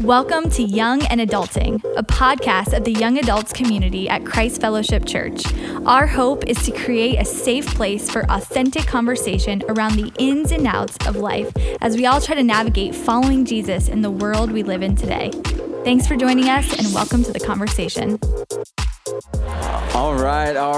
Welcome to Young and Adulting, a podcast of the young adults community at Christ Fellowship Church. Our hope is to create a safe place for authentic conversation around the ins and outs of life as we all try to navigate following Jesus in the world we live in today. Thanks for joining us and welcome to the conversation. All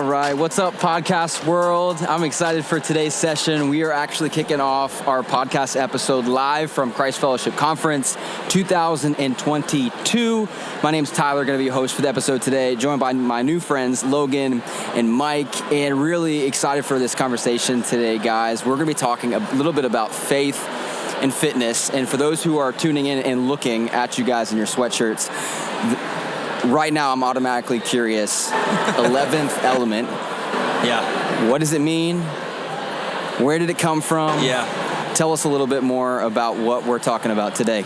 right. What's up, podcast world? I'm excited for today's session. We are actually kicking off our podcast episode live from Christ Fellowship Conference 2022. My name's Tyler, going to be your host for the episode today, joined by my new friends, Logan and Mike, and really excited for this conversation today, guys. We're going to be talking a little bit about faith and fitness. And for those who are tuning in and looking at you guys in your sweatshirts, right now, I'm automatically curious. 11th Element. Yeah. What does it mean? Where did it come from? Yeah. Tell us a little bit more about what we're talking about today.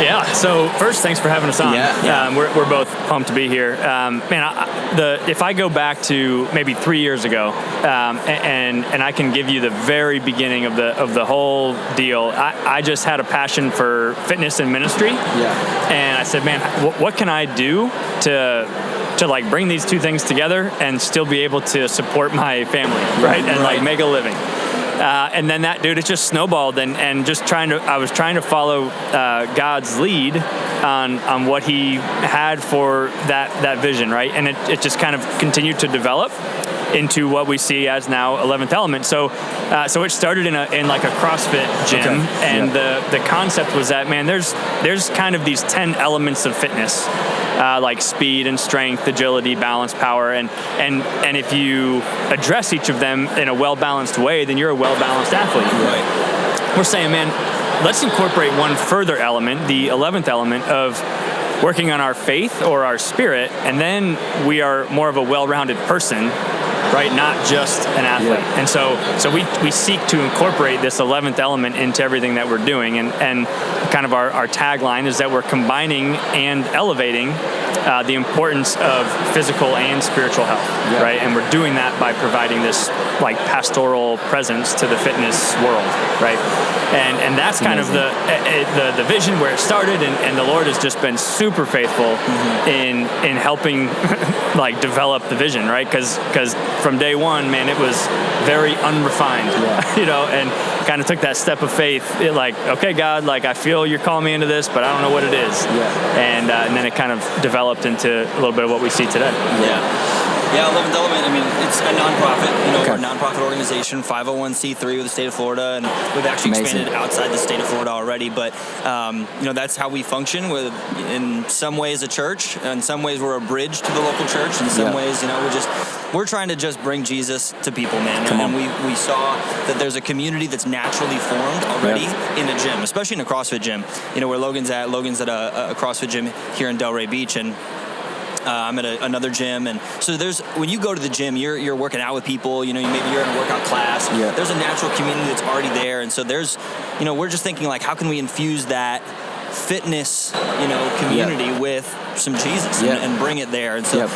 Yeah. So first, thanks for having us on. Yeah. We're both pumped to be here. If I go back to maybe 3 years ago, and I can give you the very beginning of the whole deal. I just had a passion for fitness and ministry. Yeah. And I said, man, what can I do to like bring these two things together and still be able to support my family, right? And like make a living. And then it just snowballed, and I was trying to follow God's lead on what He had for that vision, right? And it just kind of continued to develop into what we see as now 11th Element. So it started in like a CrossFit gym, and the concept was that, man, there's kind of these 10 elements of fitness. Like speed and strength, agility, balance, power, and if you address each of them in a well-balanced way, then you're a well-balanced athlete. Right. We're saying, man, let's incorporate one further element, the 11th element of working on our faith or our spirit, and then we are more of a well-rounded person, right? Not just an athlete. Yeah. And so we seek to incorporate this 11th element into everything that we're doing, and kind of our tagline is that we're combining and elevating the importance of physical and spiritual health, right? And we're doing that by providing this like pastoral presence to the fitness world, right? And that's kind of the vision where it started, and the Lord has just been super faithful in helping like develop the vision, right? Because from day one, man, it was very unrefined, and kind of took that step of faith. Okay, God, like I feel you're calling me into this, but I don't know what it is. And then it kind of developed into a little bit of what we see today. Yeah, 11th Element, I mean, it's a nonprofit, we're a nonprofit organization, 501c3 with the state of Florida, and we've actually expanded outside the state of Florida already, but, that's how we function. In some ways a church, in some ways we're a bridge to the local church, in some ways, we're trying to just bring Jesus to people, man. And we saw that there's a community that's naturally formed already in a gym, especially in a CrossFit gym, where Logan's at a CrossFit gym here in Delray Beach, and I'm at another gym, and so when you go to the gym, you're working out with people. Maybe you're in a workout class. There's a natural community that's already there, and so we're just thinking like, how can we infuse that fitness, community with some Jesus and bring it there? And so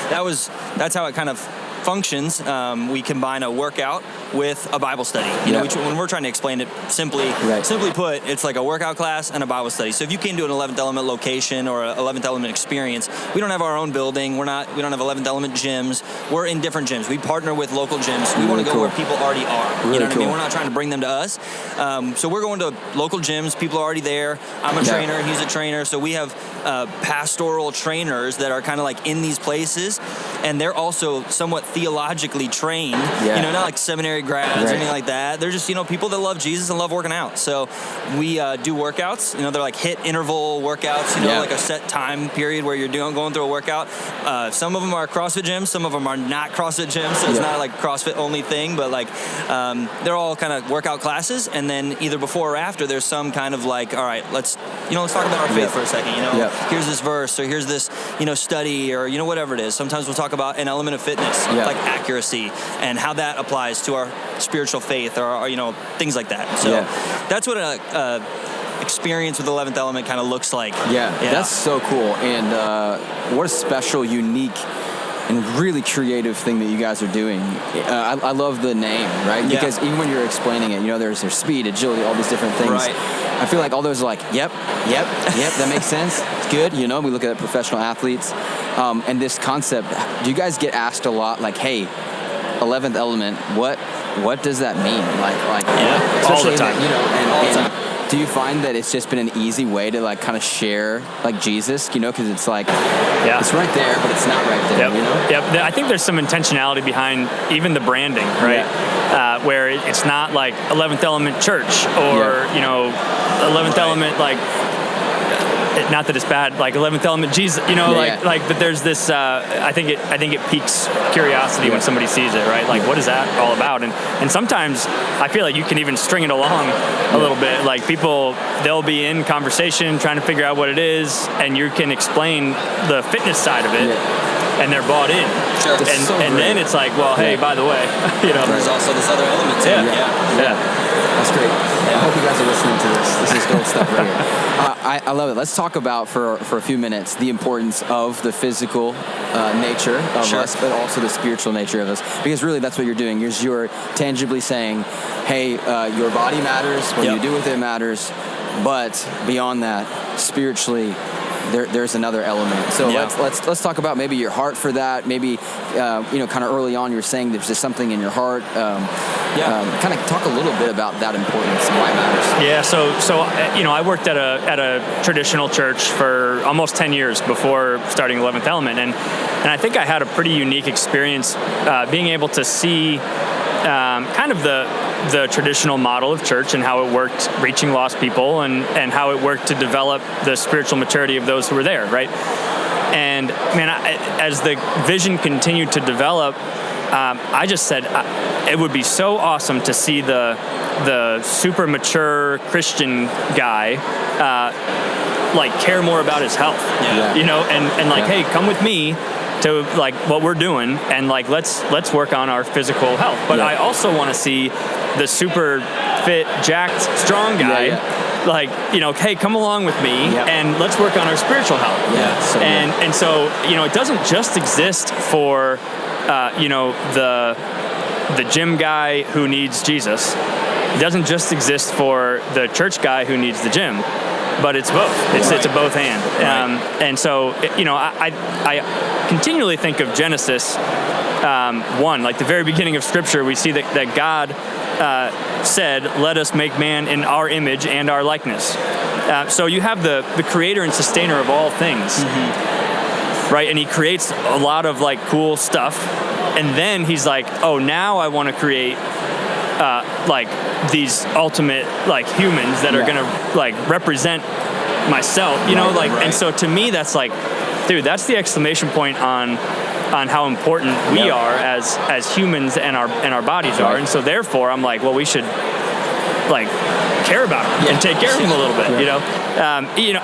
that's how it kind of functions. We combine a workout with a Bible study. When we're trying to explain it simply put, it's like a workout class and a Bible study. So if you came to an 11th Element location or an 11th Element experience, we don't have our own building. We don't have 11th Element gyms. We're in different gyms. We partner with local gyms. We want to go where people already are. You know what I mean? We're not trying to bring them to us. So we're going to local gyms. People are already there. I'm a trainer. He's a trainer. So we have pastoral trainers that are kind of like in these places, and they're also somewhat theologically trained, not like seminary grads or anything like that. They're just, people that love Jesus and love working out. So we do workouts, they're like HIIT interval workouts, like a set time period where you're going through a workout. Some of them are CrossFit gyms, some of them are not CrossFit gyms, so it's not like CrossFit only thing, but like they're all kind of workout classes, and then either before or after there's some kind of like, all right, let's talk about our faith for a second, here's this verse, or here's this, study, or, whatever it is. Sometimes we'll talk about an element of fitness, like accuracy, and how that applies to our spiritual faith, or things like that. So that's what a experience with 11th Element kind of looks like. Yeah, that's so cool. And what a special, unique, and really creative thing that you guys are doing. I love the name, right? Because even when you're explaining it, there's speed, agility, all these different things. Right. I feel like all those are like, yep, that makes sense. It's good. You know, we look at professional athletes, and this concept. Do you guys get asked a lot, like, hey, 11th element, what does that mean? Like, all the time. All the time. Do you find that it's just been an easy way to like kind of share like Jesus, because it's like, it's right there, but it's not right there, Yep. I think there's some intentionality behind even the branding, right? Where it's not like 11th Element Church or, 11th Element, like, not that it's bad, like 11th Element Jesus, but there's this, I think it piques curiosity when somebody sees it, right? Like, what is that all about? And sometimes I feel like you can even string it along a little bit. Like people, they'll be in conversation trying to figure out what it is, and you can explain the fitness side of it, and they're bought in. Sure. And then it's like, well, hey, by the way, there's also this other element too. Yeah. That's great. I hope you guys are listening to this. This is gold stuff right here. I love it. Let's talk about for a few minutes the importance of the physical nature of us, but also the spiritual nature of us. Because really, that's what you're doing. You're tangibly saying, hey, your body matters. What you do with it matters. But beyond that, spiritually, there's another element. So let's talk about maybe your heart for that. Maybe kind of early on, you're saying there's just something in your heart. Kind of talk a little bit about that importance and why it matters. Yeah. So I worked at a traditional church for almost 10 years before starting 11th Element, and I think I had a pretty unique experience being able to see kind of the traditional model of church and how it worked reaching lost people and how it worked to develop the spiritual maturity of those who were there, right? And man, as the vision continued to develop, I just said it would be so awesome to see the super mature Christian guy like care more about his health, and like, hey, come with me to like what we're doing, and like let's work on our physical health. But I also want to see the super fit, jacked, strong guy, like, hey, come along with me and let's work on our spiritual health. And so it doesn't just exist for the gym guy who needs Jesus. It doesn't just exist for the church guy who needs the gym. But it's both. It's a both and. And so, I continually think of Genesis 1, like the very beginning of Scripture. We see that God said, "Let us make man in our image and our likeness." So you have the creator and sustainer of all things, right? And he creates a lot of like cool stuff, and then he's like, "Oh, now I want to create." Like these ultimate like humans that are gonna like represent myself, and so to me that's like, dude, that's the exclamation point on how important we are as humans and our bodies are, and so therefore I'm like, well, we should like care about them and take care of them a little bit,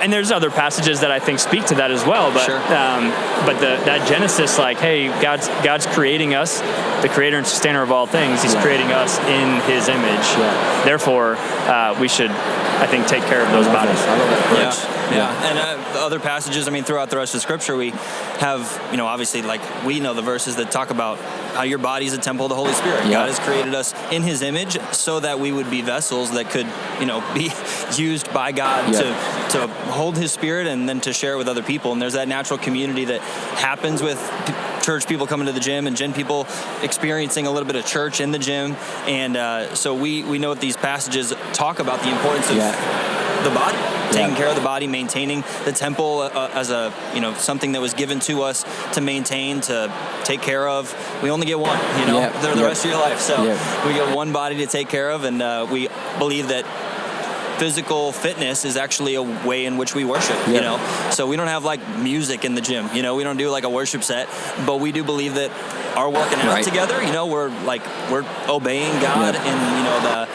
and there's other passages that I think speak to that as well, but that Genesis, like, hey, God's creating us, the creator and sustainer of all things. He's creating us in his image. Therefore, we should, I think, take care of those bodies. I love that. And the other passages, throughout the rest of Scripture, we have, obviously, like, we know the verses that talk about how your body is a temple of the Holy Spirit. God has created us in his image so that we would be vessels that could, be used by God to hold his spirit and then to share it with other people. And there's that natural community that happens with church people coming to the gym and gym people experiencing a little bit of church in the gym. And so we know what these passages talk about, the importance of the body, taking care of the body, maintaining the temple as a something that was given to us to maintain, to take care of. We only get one, the rest of your life. So we get one body to take care of, and we believe that physical fitness is actually a way in which we worship, So we don't have like music in the gym, we don't do like a worship set, but we do believe that our working out together, we're obeying God and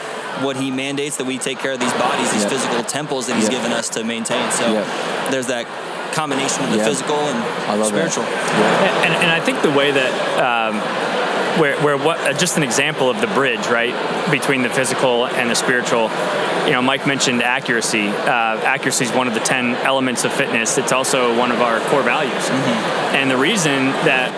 what he mandates, that we take care of these bodies, these physical temples that he's given us to maintain. So there's that combination of the physical and spiritual. And I think the way that where what just an example of the bridge, right, between the physical and the spiritual. Mike mentioned accuracy. Accuracy is one of the 10 elements of fitness. It's also one of our core values. And the reason that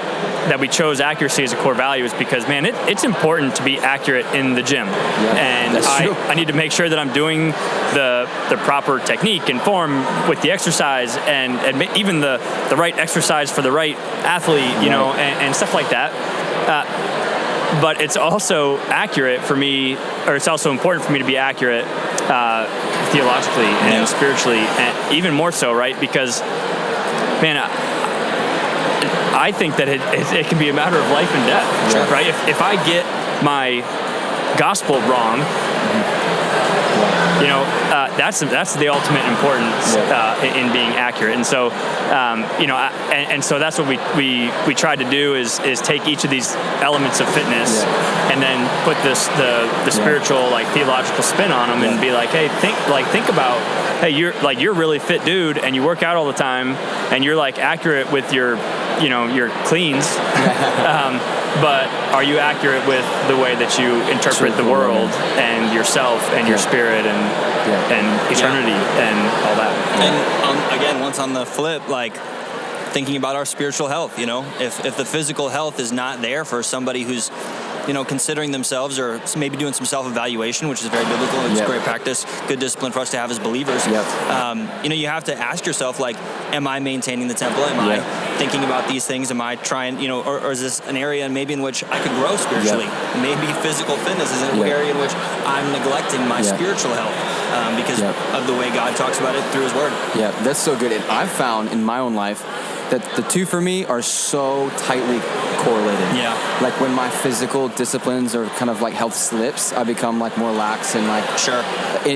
that we chose accuracy as a core value is because, man, it's important to be accurate in the gym. And I need to make sure that I'm doing the proper technique and form with the exercise and even the right exercise for the right athlete, you know, and stuff like that. But it's also accurate for me, or it's also important for me to be accurate theologically and spiritually, and even more so, right? Because, man, I think that it can be a matter of life and death, right? If I get my gospel wrong, you know, that's the ultimate importance in being accurate. And so, you know, and so that's what we tried to do is take each of these elements of fitness and then put the spiritual, like, theological spin on them and be like, hey, think about, hey, you're a really fit dude and you work out all the time and you're, like, accurate with your cleans. But are you accurate with the way that you interpret the world and yourself and your spirit and eternity and all that? And again, once on the flip, like, thinking about our spiritual health, you know, if the physical health is not there for somebody who's, you know, considering themselves or maybe doing some self-evaluation, which is very biblical. It's great practice, good discipline for us to have as believers. You know, you have to ask yourself, like, am I maintaining the temple? Am I thinking about these things? Am I trying, you know, or is this an area maybe in which I could grow spiritually? Maybe physical fitness is an area in which I'm neglecting my spiritual health because of the way God talks about it through His Word. Yeah, that's so good. And I've found in my own life that the two for me are so tightly correlated. Like, when my physical disciplines or kind of like health slips, I become, like, more lax and, like,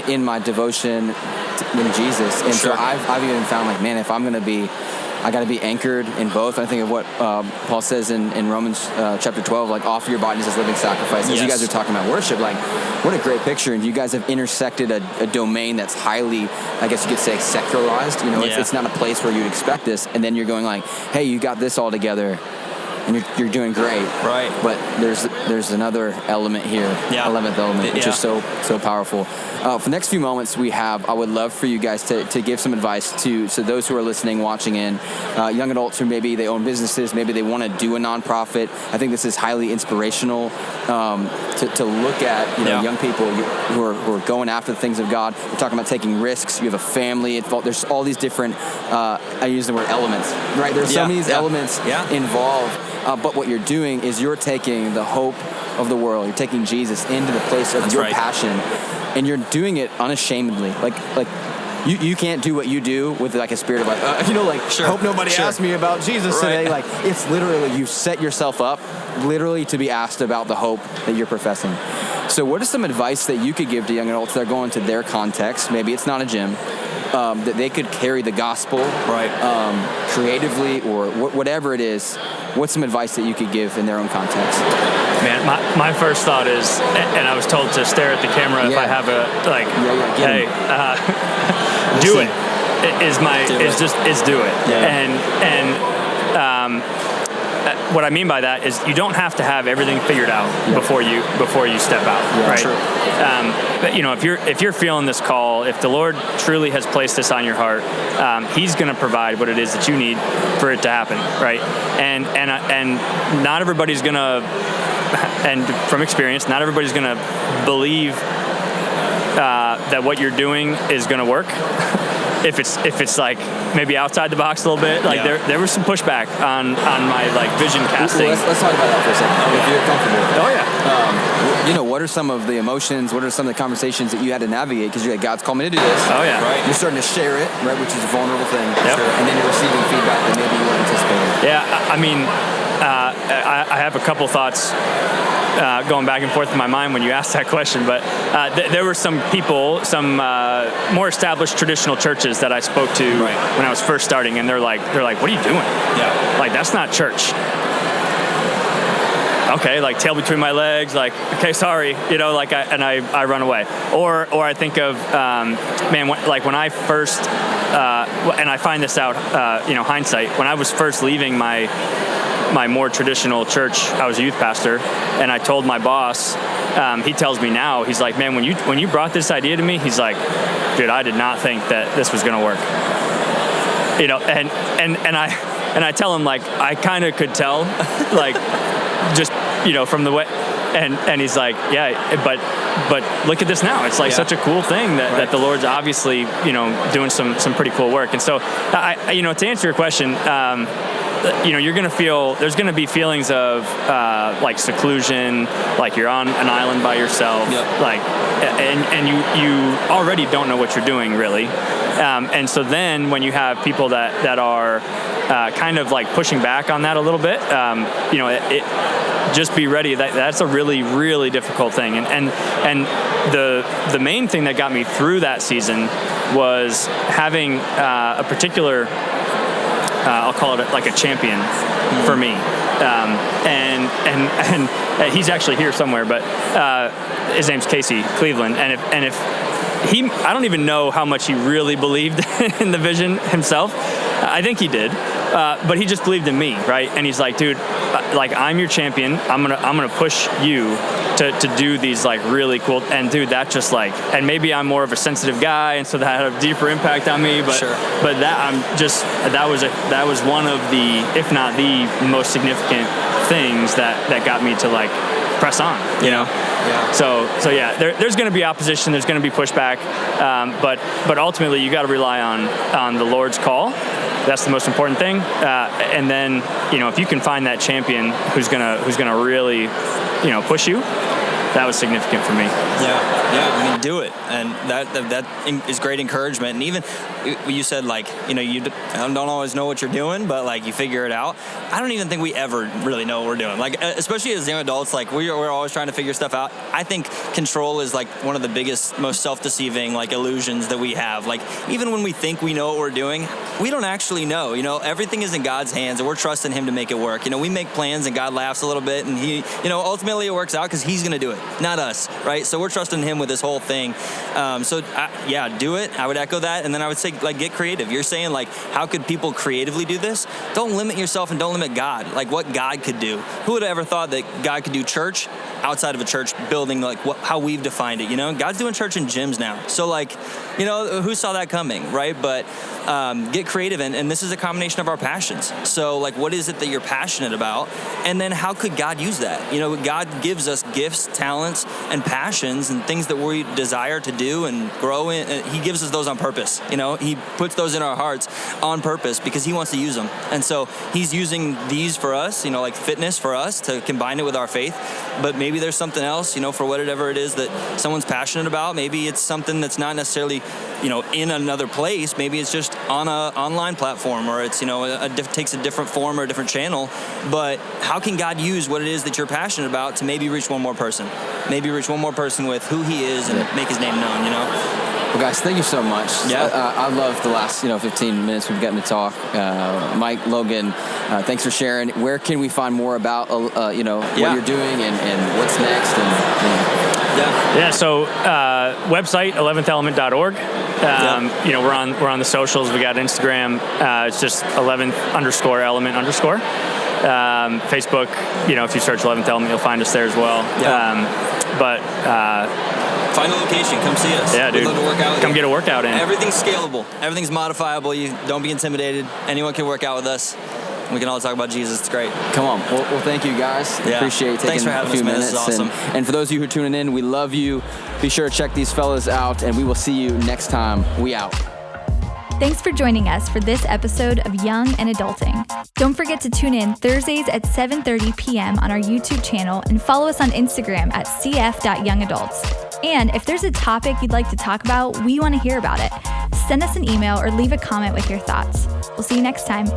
in my devotion in Jesus. And so I've even found, like, man, if I'm gonna be, I got to be anchored in both. I think of what Paul says in Romans chapter 12, like, offer your bodies as living sacrifice. As you guys are talking about worship, like, what a great picture. And you guys have intersected a domain that's highly, I guess you could say, secularized. You know, it's not a place where you'd expect this. And then you're going, like, hey, you got this all together and you're doing great. Right. But there's another element here, 11th element, which is so powerful. For the next few moments I would love for you guys to give some advice to those who are listening, watching in, young adults who maybe they own businesses, maybe they want to do a nonprofit. I think this is highly inspirational to look at, you know, young people who are going after the things of God. We're talking about taking risks. You have a family involved. There's all these different, I use the word elements, right? There's so many elements involved. But what you're doing is you're taking the hope of the world. You're taking Jesus into the place of your passion, and you're doing it unashamedly. Like you can't do what you do with, like, a spirit of, like, hope nobody asks me about Jesus today. Like, it's literally, you set yourself up literally to be asked about the hope that you're professing. So what is some advice that you could give to young adults that are going to their context? Maybe it's not a gym. That they could carry the gospel creatively or whatever it is. What's some advice that you could give in their own context? Man, my first thought is, and I was told to stare at the camera if I have a, like, hey, do it. Is do it. And what I mean by that is you don't have to have everything figured out before you step out, right? But, you know, if you're feeling this call, if the Lord truly has placed this on your heart, He's going to provide what it is that you need for it to happen, right? And not everybody's going to, and from experience, not everybody's going to believe that what you're doing is going to work. If it's like maybe outside the box a little bit, like there was some pushback on my, like, vision casting. Let's talk about that for a second. If you're comfortable. Oh yeah. You know, what are some of the emotions? What are some of the conversations that you had to navigate? Because you're like, God's called me to do this. Oh yeah. Right. You're starting to share it, right, which is a vulnerable thing. And then you're receiving feedback that maybe you weren't anticipating. Yeah. I mean, I have a couple thoughts going back and forth in my mind when you asked that question, but there were some people, some more established traditional churches that I spoke to when I was first starting, and they're like, what are you doing? Like, that's not church. Okay, like, tail between my legs, like, okay, sorry, you know, like, I run away. Or I think of, man, when I first, and I find this out, you know, hindsight, when I was first leaving my more traditional church, I was a youth pastor, and I told my boss, he tells me now, he's like, man, when you brought this idea to me, he's like, dude, I did not think that this was going to work. and I tell him, like, I kind of could tell, like, just, from the way, and he's like, yeah, but look at this now. It's like such a cool thing that the Lord's obviously, doing some pretty cool work. And so, to answer your question, you're going to feel, there's going to be feelings of like seclusion, like you're on an island by yourself, like, and you already don't know what you're doing, really. And so then when you have people that are kind of like pushing back on that a little bit, just be ready. That's a really, really difficult thing. And the main thing that got me through that season was having a particular, I'll call it like a champion for me. And he's actually here somewhere, but his name's Casey Cleveland. And if he, I don't even know how much he really believed in the vision himself. I think he did, but he just believed in me, right? And he's like, dude, like, I'm your champion. I'm gonna push you to do these like really cool. And dude, that just like, and maybe I'm more of a sensitive guy, and so that had a deeper impact on me. But but that was one of the, if not the most significant things that got me to like press on, Yeah. So yeah, there's going to be opposition. There's going to be pushback, but ultimately you got to rely on the Lord's call. That's the most important thing. And then if you can find that champion who's gonna really push you, that was significant for me. Yeah. I mean, do it, and that is great encouragement. And even you said, like, you don't always know what you're doing, but like you figure it out. I don't even think we ever really know what we're doing. Like, especially as young adults, like we're always trying to figure stuff out. I think control is like one of the biggest, most self-deceiving like illusions that we have. Like, even when we think we know what we're doing, we don't actually know. Everything is in God's hands, and we're trusting Him to make it work. We make plans, and God laughs a little bit, and He, ultimately it works out because He's going to do it, not us, right? So we're trusting Him with this whole thing. Do it. I would echo that, and then I would say, like, get creative. You're saying, like, how could people creatively do this? Don't limit yourself, and don't limit God. Like, what God could do. Who would have ever thought that God could do church outside of a church building, like how we've defined it? God's doing church in gyms now. So, like, who saw that coming, right? But get creative, and this is a combination of our passions. So, like, what is it that you're passionate about? And then how could God use that? God gives us gifts, talents, and passions, and things that we desire to do and grow in. He gives us those on purpose. He puts those in our hearts on purpose because He wants to use them. And so He's using these for us, like fitness for us to combine it with our faith. But maybe there's something else, for whatever it is that someone's passionate about. Maybe it's something that's not necessarily, in another place. Maybe it's just on an online platform, or it's, takes a different form or a different channel. But how can God use what it is that you're passionate about to maybe reach one more person? Maybe reach one more person with who He is and make His name known, Well, guys, thank you so much. Yeah. I love the last 15 minutes we've gotten to talk. Mike, Logan, thanks for sharing. Where can we find more about what you're doing and what's next? So website 11theelement.org. We're on the socials. We got Instagram. It's just 11th_element_. Facebook. If you search 11th Element, you'll find us there as well. Find a location. Come see us. Yeah, dude. We'd love to work out with Come you. get a workout in. Everything's scalable. Everything's modifiable. You don't be intimidated. Anyone can work out with us. We can all talk about Jesus. It's great. Come on. Well, thank you, guys. Yeah. Appreciate taking for having a few us, man. minutes. This is awesome. And for those of you who are tuning in, we love you. Be sure to check these fellas out, and we will see you next time. We out. Thanks for joining us for this episode of Young and Adulting. Don't forget to tune in Thursdays at 7:30 p.m. on our YouTube channel, and follow us on Instagram at cf.youngadults. And if there's a topic you'd like to talk about, we want to hear about it. Send us an email or leave a comment with your thoughts. We'll see you next time.